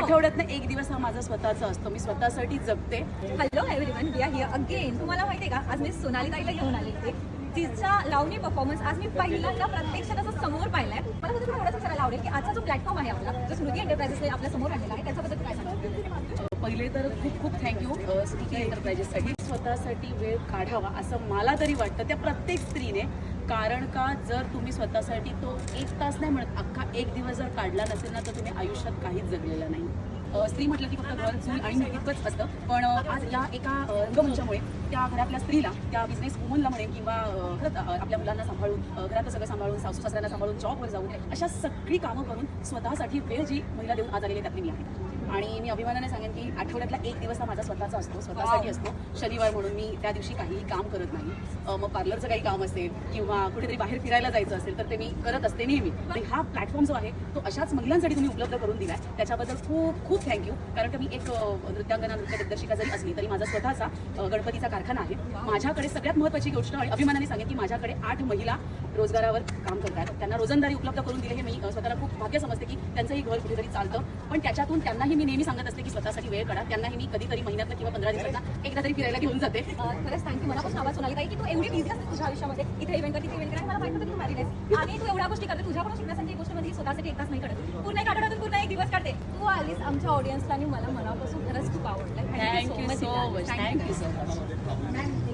आठवड्यातनं एक दिवस हा माझा स्वतःचा असतो. मी स्वतःसाठी जगते. Hello everyone, we are here again. तुम्हाला माहिती आहे का, आज मी सोनाली ताईला घेऊन आले होते. तिचा लावणी परफॉर्मन्स आज मी पहिल्यांदा प्रत्यक्षात असं समोर पाहिलाय. मला तुला एवढंच विचारायला आवडेल की आजचा जो प्लॅटफॉर्म आहे आपला, जो स्मृती एंटरप्राइजेसने आपल्या समोर आणलेला आहे, त्याच्याबद्दल काय सांगाल? पहिले तर खूप खूप थँक्यू स्मृती एंटरप्राइजेससाठी. स्वतःसाठी वेळ काढावा असं मला तरी वाटतं, त्या प्रत्येक स्त्रीने. कारण का, जर तुम्ही स्वतःसाठी तो 1 तास नाही म्हणत, अख्खा 1 दिवस जर काढला नसेल ना, तर तुम्ही आयुष्यात काहीच जगलेलं नाही. स्त्री म्हटलं की फक्त घर, चूल आणि इतकंच असतं. पण आज या एका रंगमंचामुळे त्या घरातल्या स्त्रीला, त्या बिझनेस वुमनला म्हणेन, किंवा खरंच आपल्या मुलांना सांभाळून, घरातलं सगळं सांभाळून, सासू सासऱ्यांना सांभाळून, जॉबवर जाऊन, अशा सगळी कामं करून स्वतःसाठी वेळ जी महिला देऊन आज आलेली त्यातली मी आहे. आणि मी अभिमानाने सांगेन की आठवड्यातला 1 दिवस हा माझा स्वतःचा असतो, स्वतःसाठी असतो. शनिवार म्हणून मी त्या दिवशी काहीही काम करत नाही. मग पार्लरचं काही काम असेल किंवा कुठेतरी बाहेर फिरायला जायचं असेल तर ते मी करत असते नेहमी. आणि हा प्लॅटफॉर्म जो आहे तो अशाच महिलांसाठी तुम्ही उपलब्ध करून दिला आहे, त्याच्याबद्दल खूप खूप थँक्यू. कारण का, मी एक नृत्यांगना, नृत्य दिग्दर्शिका जरी असली तरी माझा स्वतःचा गणपतीचा कारखाना आहे. माझ्याकडे सगळ्यात महत्त्वाची गोष्ट, आणि अभिमानाने सांगेन की माझ्याकडे 8 महिला रोजगारावर काम करतात. त्यांना रोजंदारी उपलब्ध करून दिली. हे मी स्वतःला खूप भाग्य समजते की त्यांचंही घर कुठेतरी चालतं. पण त्याच्यातून त्यांनाही मी नेहमी सांगत असते की स्वतःसाठी वेळ काढा. त्यांनाही मी कधीतरी महिन्यातनं किंवा 15 दिवसांना एकदा तरी फिरायला घेऊन जाते. खरंच थँक्यू. मनापासून आवाज सोनाली ताई की तू एवढी बिझी असते तुझ्या आयुष्यामध्ये, इथे इव्हेंट कर, तिथे इव्हेंट कर. मला माहिती होतं की तू मॅरिड आहेस आणि तू एवढ्या गोष्टी करते. तुझ्याकडून शिकण्यासाठी एक गोष्ट म्हणजे स्वतःसाठी 1 तास नाही काढत, पूर्ण एक आठवड्यातून पूर्ण 1 दिवस काढते. तू आलीस आमच्या ऑडियन्सला आणि मला मनापासून खरंच खूप आवडलं. Thank you so much. Thank you so much.